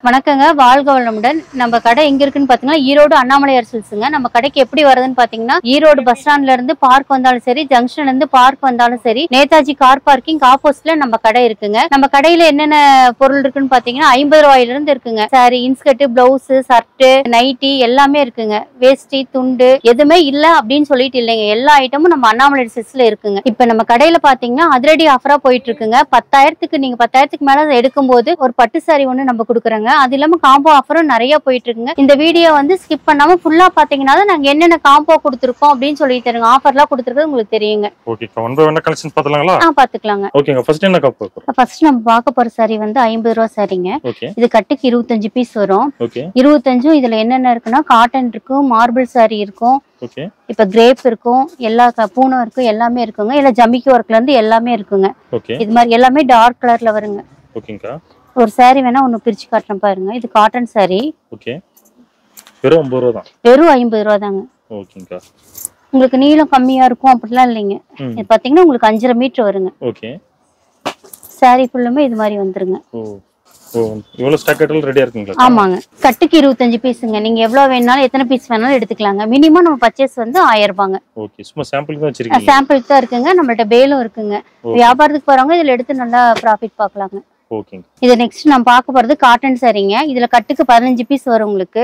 வணக்கங்க, வாழ்க வளமுடன். நம்ம கடை எங்க இருக்குன்னு பாத்தீங்கன்னா ஈரோடு அண்ணாமலையார் சில்க்ஸுங்க. நம்ம கடைக்கு எப்படி வருதுன்னு பாத்தீங்கன்னா ஈரோடு பஸ் ஸ்டாண்ட்ல இருந்து பார்க் வந்தாலும் சரி, ஜங்ஷன்ல இருந்து பார்க் வந்தாலும் சரி, நேதாஜி கார் பார்க்கிங் ஆப்போசிட்ல நம்ம கடை இருக்குங்க. நம்ம கடையில என்னென்ன பொருள் இருக்குன்னு பாத்தீங்கன்னா 50 ரூபாயில இருந்து இருக்குங்க. Sari, inskirt, blouse, shirt, nighty எல்லாமே இருக்குங்க. வேஷ்டி, துண்டு எதுவுமே இல்ல அப்படின்னு சொல்லிட்டு இல்லைங்க. எல்லா ஐட்டமும் நம்ம அண்ணாமலையார் சில்க்ஸ்ல இருக்குங்க. இப்ப நம்ம கடையில பாத்தீங்கன்னா அதிரடி ஆஃபரா போயிட்டு இருக்குங்க. 10,000க்கு நீங்க 10,000க்கு மேல எடுக்கும்போது ஒரு பட்டு சாரி ஒண்ணு நம்ம கொடுக்குறோங்க. அது இல்லாம காம்போ ஆஃபரும் நிறைய போயிட்டு இருக்குங்க. இந்த வீடியோ வந்து ஸ்கிப் பண்ணாம ஃபுல்லா பாத்தீங்கன்னா நாங்க என்னென்ன காம்போ கொடுத்துருக்கோம் அப்படின்னு சொல்லி தருங்க. ஆஃபர்லாம் கொடுத்துருக்கிறது உங்களுக்கு தெரியுங்க. Okay, one by one collection பார்த்தலாங்களா? பாத்துக்கலாங்க. ஓகேங்க, ஃபர்ஸ்ட் என்ன காம்போ பார்க்கறோம்? ஃபர்ஸ்ட் நம்ம பார்க்க போற சாரி வந்து 50 ரூபாய் சாரிங்க. ஓகே, இது கட்டுக்கு 25 பீஸ் வரும். ஓகே, 25 இதுல என்னென்ன இருக்குன்னா காட்டன் இருக்கும், மார்பிள் சாரி இருக்கும், ஓகே, இப்ப கிரேப் இருக்கும், எல்லா பூனம் இருக்கும், எல்லாமே இருக்குங்க. இல்ல ஜமிக்கி ஒர்க்ல இருந்து எல்லாமே இருக்குங்க. ஓகே, இது மாதிரி எல்லாமே டார்க் கலர்ல வருங்க. ஓகேங்கா. ஒரு சாரி வேணா ஒன்னு பிரிச்சு காட்டுறேன் பாருங்க. இது காட்டன் சாரி. ஓகே, வெறும் 50 ரூபாய் தான். வெறும் 50 ரூபாய் தாங்க. ஓகேங்கா. உங்களுக்கு நீளம் கம்மியா இருக்கும் அப்படிலாம் இல்லைங்க. இது பாத்தீங்கன்னா உங்களுக்கு 5.5 மீட்டர் வருங்க. ஓகே, சாரி ஃபுல்லுமே இது மாதிரி வந்துருங்க. இவ்வளவு ஸ்டாக் ஐட்டல் ரெடியா இருக்குங்களா? ஆமாங்க, கட்டுக்கு 25 பீஸுங்க. நீங்க எவ்வளவு வேணாலும் எத்தனை பீஸ் வேணாலும் எடுத்துக்கலாங்க. மினிமம் நம்ம பர்ச்சேஸ் வந்து 1000 ரூபாங்க. ஓகே, சும்மா சாம்பிளுக்கு தான் வச்சிருக்கீங்க? சாம்பிளுக்கு தான் இருக்குங்க. நம்மள்ட்ட பேலும் இருக்குங்க. வியாபாரத்துக்கு போறவங்க இதுல எடுத்து நல்லா ப்ராஃபிட் பார்க்கலாங்க. ஓகேங்க. இது நெக்ஸ்ட் நம்ம பார்க்க போறது காட்டன் சாரிங்க. இதுல கட்டுக்கு 15 பீஸ் வரும் உங்களுக்கு.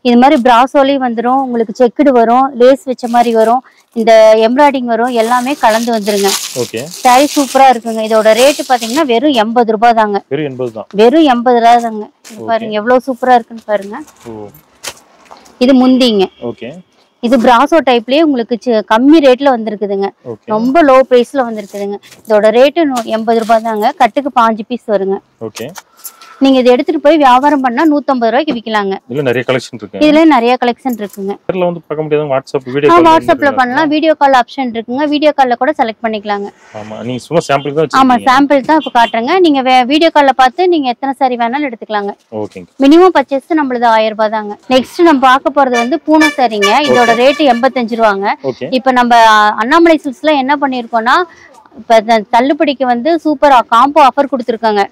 இது மாதிரி பிராசோலி வந்துடும், உங்களுக்கு செக்குடு வரும், லேஸ் வச்ச மாதிரி வரும், இந்த எம்ப்ராய்டிங் வரும், எல்லாமே கலந்து வந்துருங்க. ஓகே, சாரி சூப்பரா இருக்குங்க. இதோட ரேட் பாத்தீங்கன்னா வெறும் 80 ரூபாய் தாங்க. வெறும் 80 தான். வெறும் 80 ரூபாய் தாங்க. பாருங்க எவ்வளவு சூப்பரா இருக்குன்னு பாருங்க. இது முந்திங்க. ஓகே, இது பிராசோ டைப்லயே உங்களுக்கு கம்மி ரேட்ல வந்திருக்குதுங்க. ரொம்ப லோ பிரைஸ்ல வந்திருக்குதுங்க. இதோட ரேட்டு 80 ரூபாய் தாங்க. கட்டுக்கு 5 பீஸ் வருங்க. ஓகே, நீங்க இதை எடுத்துட்டு போய் வியாபாரம் பண்ணா 150 ரூபாய்க்கு விக்கலாங்க. இதுல நிறைய கலெக்ஷன் இருக்கு. இதுல நிறைய கலெக்ஷன் இருக்குங்க. நேர்ல வந்து பார்க்க முடியாது, வாட்ஸ்அப் வீடியோ கால். வாட்ஸ்அப்ல பண்ணலாம், வீடியோ கால் ஆப்ஷன் இருக்குங்க. வீடியோ கால்ல கூட செலக்ட் பண்ணிக்கலாங்க. ஆமா, நீங்க சும்மா சாம்பிள் தான் வச்சிருக்கீங்க? ஆமா, சாம்பிள் தான் இப்ப காட்டுறேங்க. நீங்க வீடியோ கால்ல பார்த்து நீங்க எத்தனை சாரி வேணாலும் எடுத்துக்கலாங்க. ஓகேங்க. மினிமம் பர்ச்சேஸ் நம்மளது 1000 ரூபாய் தாங்க. நெக்ஸ்ட் நம்ம பார்க்க போறது வந்து பூனை சாரிங்க. இதோட ரேட் 85 ரூபாங்க. இப்ப நம்ம அண்ணாமலை சில்க்ஸ்ல என்ன பண்ணிருக்கோம்னா இப்ப தள்ளுபடிக்கு வந்து சூப்பரா காம்போ ஆஃபர் கொடுத்துருக்காங்க.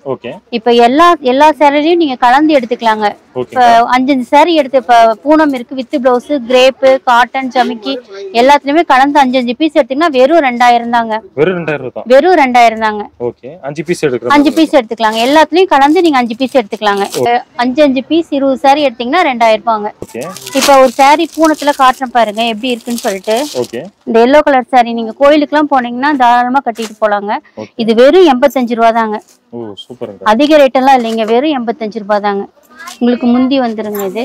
இப்ப எல்லா சேரீலையும் நீங்க கலந்து எடுத்துக்கலாங்க. இப்ப 5 சாரி எடுத்து இப்ப பூனம் இருக்கு, வித் பிளவுஸ், கிரேப், காட்டன், ஜமிக்கி எல்லாத்துலயுமே கலந்து 5 பீஸ் எடுத்தீங்கன்னா வெறும் 2000 தாங்க. வெறும் 2000 தான். வெறும் 2000 தாங்க. ஓகே, 5 பீஸ் எடுக்கலாம். 5 பீஸ் எடுத்துக்கலாங்க. எல்லாத்துலயும் கலந்து நீங்க 5 பீஸ் எடுத்துக்கலாங்க. 5 பீஸ் 20 சாரி எடுத்தீங்கன்னா 2000 ரூபாங்க. இப்ப ஒரு சாரி பூனத்துல காட்டுறேன் பாருங்க எப்படி இருக்குன்னு சொல்லிட்டு. இந்த எல்லோ கலர் சாரி நீங்க கோயிலுக்கு எல்லாம் போனீங்கன்னா தாராளமா கட்டிட்டு போலாங்க. இது வெறும் 85 ரூபாய் தாங்க. அதிக ரேட் எல்லாம் இல்லைங்க, வெறும் 85 ரூபாய் தாங்க. உங்களுக்கு முந்தி வந்துருங்க. இது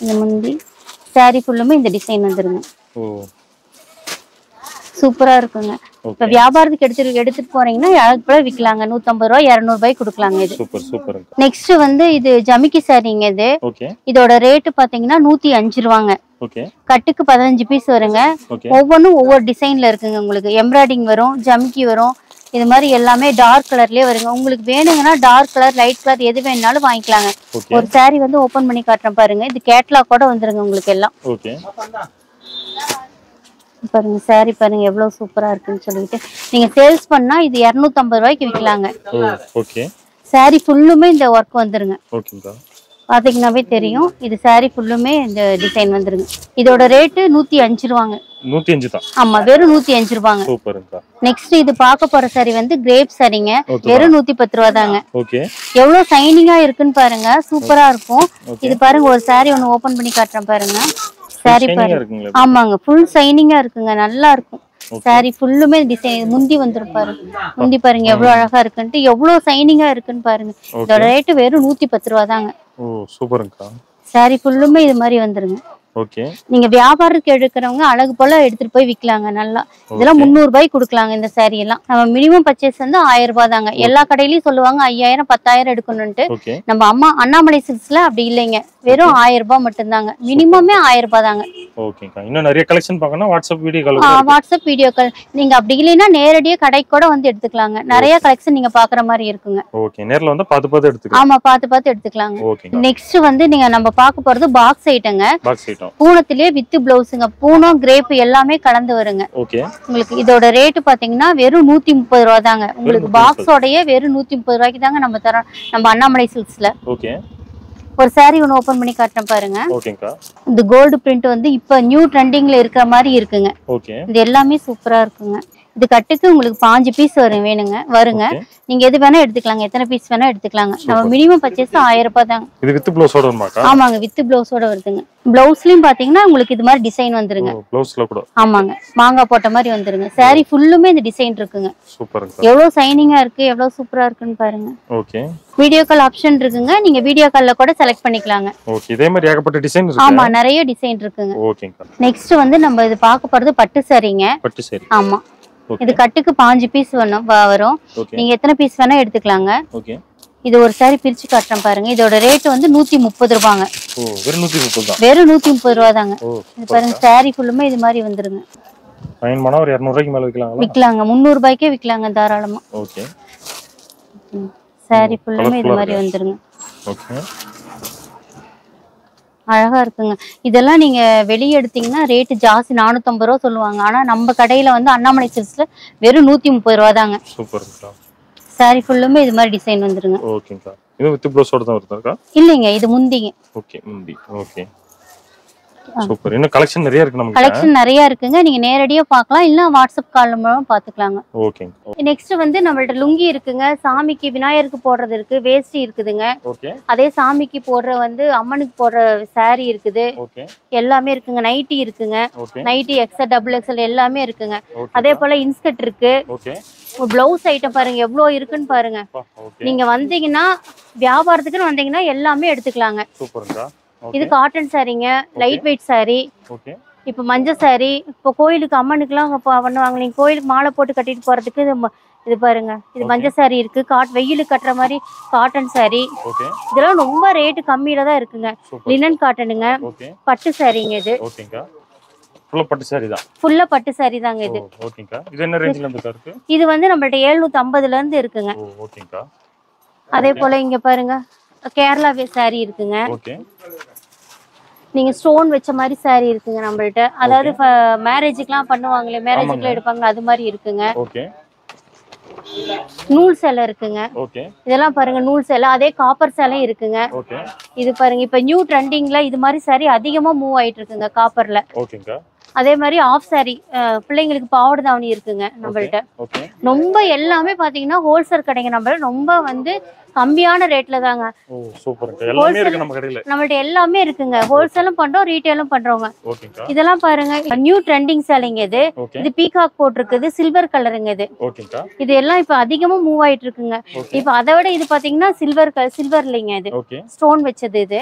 இந்த முந்தி சாரி ஃபுல்லுமே இந்த டிசைன் வந்துருங்க. சூப்பரா இருக்குங்க. இப்ப வியாபாரத்துக்கு எடுத்துட்டு போறீங்கன்னா யாருக்கு போல விக்கலாங்க. 150 ரூபாய் 200 ரூபாய் கொடுக்கலாங்க. இது நெக்ஸ்ட் வந்து இது ஜமிக்கி சாரிங்க. இது இதோட ரேட் பாத்தீங்கன்னா 105 ரூபாங்க. கட்டுக்கு 15 பீஸ் வருங்க. ஒவ்வொன்றும் ஒவ்வொரு டிசைன்ல இருக்குங்க. உங்களுக்கு எம்ப்ராய்டிங் வரும், ஜமிக்கி வரும், இது மாதிரி எல்லாமே டார்க் கலர்லயே வருங்க. உங்களுக்கு வேணுங்கன்னா டார்க் கலர், லைட் கலர் எது வேணாலும் வாங்கிக்கலாங்க. ஒரு சாரி வந்து ஓபன் பண்ணி காட்டுறேன் பாருங்க. இது கேட்லாக் கூட வந்துருங்க உங்களுக்கு எல்லாம். பாருங்க சாரி பாருங்க எவ்வளவு சூப்பரா இருக்குன்னு சொல்லிட்டு நீங்க சேல்ஸ் பண்ணா இது 250 ரூபாய்க்கு விக்கலாங்க. சாரி ஃபுல்லுமே இந்த ஒர்க் வந்துருங்க. பாத்தீங்கன்னாவே தெரியும். இது சாரி ஃபுல்லுமே இந்த டிசைன் வந்துருங்க. இதோட ரேட் 105 ரூபாங்க. 105 தான். ஆமா, வெறும் 105 ரூபாங்க. நெக்ஸ்ட் இது பார்க்க போற சாரி வந்து கிரேப் சாரிங்க. வெறும் 110 ரூபாய் தாங்க. எவ்வளவு சைனிங்கா இருக்குன்னு பாருங்க, சூப்பரா இருக்கும். இது பாருங்க ஒரு சாரி ஒன்னு ஓபன் பண்ணி காட்டுறேன் பாருங்க. சாரி பாருங்க. ஆமாங்க, ஃபுல் சைனிங்கா இருக்குங்க, நல்லா இருக்கும். சாரி ஃபுல்லுமே டிசைன் முந்தி வந்துருப்பாரு. முந்தி பாருங்க எவ்வளவு அழகா இருக்குன்ட்டு, எவ்வளவு சைனிங்கா இருக்குன்னு பாருங்க. இதோட ரேட் வெறும் 110 ரூபாய் தாங்க. சாரி ஃபுல்லுமே இது மாதிரி வந்துருங்க. நீங்க வியாபாரத்துக்கு எடுக்கிறவங்க அழகு போல எடுத்துட்டு போய் விக்கலாங்க. நல்லா இதெல்லாம் 300 ரூபாய்க்கு கொடுக்கலாங்க. இந்த சாரி எல்லாம் நம்ம மினிமம் பர்ச்சேஸ் வந்து 1000 ரூபாய் தாங்க. எல்லா கடையிலயும் சொல்லுவாங்க 5000 10,000 எடுக்கணும்ட்டு. நம்ம அண்ணாமலை சில்க்ஸ்ல அப்படி இல்லைங்க, வெறும் 1000 ரூபாய் மட்டும் தாங்க. மினிமமே 1000 ரூபாய் தாங்க. இன்னும் நிறைய கலெக்ஷன் பார்க்கணும். வாட்ஸ்அப் வீடியோ கால் நீங்க அப்படி இல்லைன்னா நேரடியா கடைக்கு கூட வந்து எடுத்துக்கலாங்க. நிறைய கலெக்ஷன் நீங்க பாக்குற மாதிரி இருக்குங்க. நேர்ல வந்து பார்த்து எடுத்துக்கலாம். ஆமா, பார்த்து எடுத்துக்கலாங்க. நெக்ஸ்ட் வந்து நீங்க நம்ம பார்க்க போறது பாக்ஸ் ஐட்டங்க. ஐட்டம். பூனத்திலே வித் ப்ளவுஸ்ங்க. பூனம் கிரேப் எல்லாமே கலந்து வருங்க. ஓகே. உங்களுக்கு இதோட ரேட் பாத்தீங்கன்னா வெறும் 130 ரூபாய் தாங்க. உங்களுக்கு பாக்ஸோடயே வெறும் 130 ரூபாய்க்கு தாங்க நம்ம தரோம் நம்ம அண்ணாமலை சில்க்ஸ்ல. ஓகே. ஒரு saree ஒன்னு ஓபன் பண்ணி காட்டுறேன் பாருங்க. ஓகேங்கா. இந்த கோல்ட் பிரிண்ட் வந்து இப்ப நியூ ட்ரெண்டிங்ல இருக்கிற மாதிரி இருக்குங்க. ஓகே. இது எல்லாமே சூப்பரா இருக்குங்க. இது கட்டுக்கு உங்களுக்கு 5 பீஸ் வருங்க. நீங்க எது வேணா எடுத்துக்கலாங்க. எத்தனை பீஸ் வேணா எடுத்துக்கலாங்க. நம்ம மினிமம் பர்ச்சேஸ் 1000 ரூபாய் தாங்க. இது வித் ப்ளவுஸோட வருமாக்கா? ஆமாங்க, வித் ப்ளவுஸோட வருதுங்க. ப்ளவுஸ்லயும் பாத்தீங்கன்னா உங்களுக்கு இது மாதிரி டிசைன் வந்துருங்க. ப்ளவுஸ்ல கூட. ஆமாங்க, மாங்காய் போட்ட மாதிரி வந்துருங்க. saree ஃபுல்லுமே இந்த டிசைன் இருக்குங்க. சூப்பர்ங்க. எவ்வளவு சைனிங்கா இருக்கு, எவ்வளவு சூப்பரா இருக்குன்னு பாருங்க. ஓகே. வீடியோ கால் ஆப்ஷன் இருக்குங்க. நீங்க வீடியோ கால்ல கூட செலக்ட் பண்ணிக்கலாங்க. ஓகே. இதே மாதிரி ஏகப்பட்ட டிசைன் இருக்கு. ஆமா, நிறைய டிசைன் இருக்குங்க. ஓகேங்க. நெக்ஸ்ட் வந்து நம்ம இது பார்க்க போறது பட்டு சாரீங்க. பட்டு சாரி. ஆமா. இது கட்டுக்கு 5 பீஸ் வரும். நீங்க எத்தனை பீஸ் வேணா எடுத்துக்கலாங்க. ஓகே. இது ஒரு saree பிரிச்சு காட்டுறேன் பாருங்க. இதோட ரேட் வந்து 130 ரூபாங்க. ஓ, வெறும் 130 தான். வெறும் 130 ரூபாய் தாங்க. இது பாருங்க, saree ஃபுல்லுமே இது மாதிரி வந்துருங்க. ஃபைன் பண்ணா ஒரு 200 ரூபாய்க்கு மேல விக்கலாங்களா? விக்கலாங்க. 300 ரூபாய்க்கே விக்கலாங்க தாராளமா. ஓகே. saree ஃபுல்லுமே இது மாதிரி வந்துருங்க. ஓகே. அழகா இருக்குங்க. இதெல்லாம் நீங்க வெளிய எடுத்தீங்கன்னா ரேட் ஜாஸ்தி 450 ரூபாய் சொல்லுவாங்க. ஆனா நம்ம கடையில வந்து அண்ணாமலை சில்க்ஸ்ல வெறும் 130 ரூபாய் தாங்க. சூப்பர்ங்கா. saree ஃபுல்லுமே இது மாதிரி டிசைன் வந்துருங்க. ஓகேங்கா. இது வித் ப்ளவுஸோட தான் வருதுக்கா? இல்லங்க, இது முந்திங்க. ஓகே, முந்தி. ஓகே. சூப்பர். இன்னும் கலெக்ஷன் நிறைய இருக்கு நமக்கு. கலெக்ஷன் நிறைய இருக்குங்க. நீங்க நேரடியா பார்க்கலாம், இல்ல வாட்ஸ்அப் கால் மூலமா பாத்துக்கலாங்க. ஓகேங்க. நெக்ஸ்ட் வந்து நம்மள்ட்ட லுங்கி இருக்குங்க. சாமிக்கு விநாயகருக்கு போடுறது இருக்கு, வேஷ்டி இருக்குதுங்க. ஓகே. அதே சாமிக்கு போடுற வந்து அம்மனுக்கு போடுற saree இருக்குது. ஓகே. எல்லாமே இருக்குங்க. நைட்டி இருக்குங்க. Okay. Nighty XL double XL எல்லாமே இருக்குங்க. அதே போல இன்ஸ்கர்ட் இருக்கு. ஓகே. ப்ளவுஸ் ஐட்டம் பாருங்க எவ்வளவு இருக்குன்னு பாருங்க. நீங்க வந்தீங்கன்னா வியாபாரத்துக்குன்னு வந்தீங்கன்னா எல்லாமே எடுத்துக்கலாங்க. சூப்பர்ங்கா. இது காட்டன் சாரீங்க, லைட் வெயிட் saree. ஓகே. இப்போ மஞ்சள் saree, இப்போ கோயிலுக்கு அம்மனுக்குலாம் பண்ணுவாங்க. நீங்க கோயிலுக்கு மாலை போட்டு கட்டிட்டு போறதுக்கு இது பாருங்க, இது மஞ்சள் saree இருக்கு. வெயிலுக்கு கட்டுற மாதிரி காட்டன் saree. ஓகே. இதெல்லாம் ரொம்ப ரேட் கம்மியில தான் இருக்குங்க. லினன் காட்டனுங்க. ஓகே. பட்டு சாரீங்க இது. ஓகேங்கா. ஃபுல்லா பட்டு saree தான். ஃபுல்லா பட்டு saree தாங்க இது. ஓகேங்கா. இது என்ன ரேஞ்சில இருக்கு? இது வந்து நம்மள்ட்ட 750ல இருந்து இருக்குங்க. ஓகேங்கா. அதே போல இங்க பாருங்க, கேரளா saree இருக்குங்க. ஓகே. நீங்க ஸ்டோன் வச்ச மாதிரி saree இருக்குங்க நம்மள்ட்ட. அதாவது மேரேஜுக்குலாம் பண்ணுவாங்களே, மேரேஜுக்குலாம் எடுப்பாங்க, அது மாதிரி இருக்குங்க. ஓகே. நூல் சேலை இருக்குங்க. ஓகே. இதெல்லாம் பாருங்க நூல் சேலை. அதே காப்பர் சேலை இருக்குங்க. ஓகே. இது பாருங்க, இப்ப நியூ ட்ரெண்டிங்ல இது மாதிரி saree அதிகமா மூவ் ஆயிட்டு இருக்குங்க காப்பர்ல. ஓகேங்கா. அதே மாதிரி ஆஃப் saree பிள்ளைங்களுக்கு பாவாடை தாவணி இருக்குங்க நம்மள்ட்ட. ஓகே. ரொம்ப எல்லாமே பாத்தீங்கன்னா ஹோல்சேல் கடைங்க. நம்ம ரொம்ப வந்து கம்மியான ரேட்ல தாங்க. ஓ, சூப்பர்ங்க. எல்லாமே இருக்கு நம்ம கடையில. நம்மள்ட்ட எல்லாமே இருக்குங்க. ஹோல்சேலும் பண்றோம், ரீட்டைலும் பண்றோங்க. ஓகேங்கா. இதெல்லாம் பாருங்க நியூ ட்ரெண்டிங் சேலைங்க இது. இது பீகாக் போட்டிருக்குது, சில்வர் கலருங்க இது. ஓகேங்கா. இது எல்லாம் இப்ப அதிகமா மூவ் ஆயிட்டு இருக்குங்க. இப்ப அதை விட இது பாத்தீங்கன்னா சில்வர் இல்லைங்க, இது ஸ்டோன் வச்சது இது.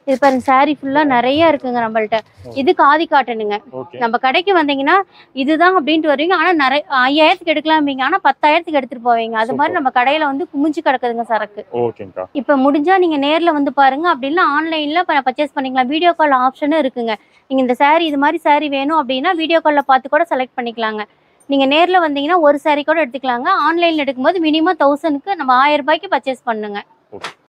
இது பாருங்க, saree ஃபுல்லா நிறைய இருக்குங்க நம்மள்ட்ட. இது காதி காட்டனுங்க. நம்ம கடைக்கு வந்தீங்கன்னா இதுதான் அப்படின்ட்டு வருவீங்க. ஆனா நிறைய 5000க்கு எடுக்கலாம்பீங்க, ஆனா 10,000க்கு எடுத்துட்டு போவீங்க. அது மாதிரி நம்ம கடையில வந்து குமிஞ்சு கிடக்குதுங்க சரக்கு. இப்ப முடிஞ்சா நீங்க நேர்ல வந்து பாருங்க, அப்படின்னா ஆன்லைன்ல பர்ச்சேஸ் பண்ணிக்கலாம். வீடியோ கால் ஆப்ஷனும் இருக்குங்க. நீங்க இந்த saree இது மாதிரி saree வேணும் அப்படின்னா வீடியோ கால்ல பார்த்து கூட செலக்ட் பண்ணிக்கலாங்க. நீங்க நேர்ல வந்தீங்கன்னா ஒரு saree கூட எடுத்துக்கலாங்க. ஆன்லைன்ல எடுக்கும்போது மினிமம் 1000க்கு நம்ம 1000 ரூபாய்க்கு பர்ச்சேஸ் பண்ணுங்க.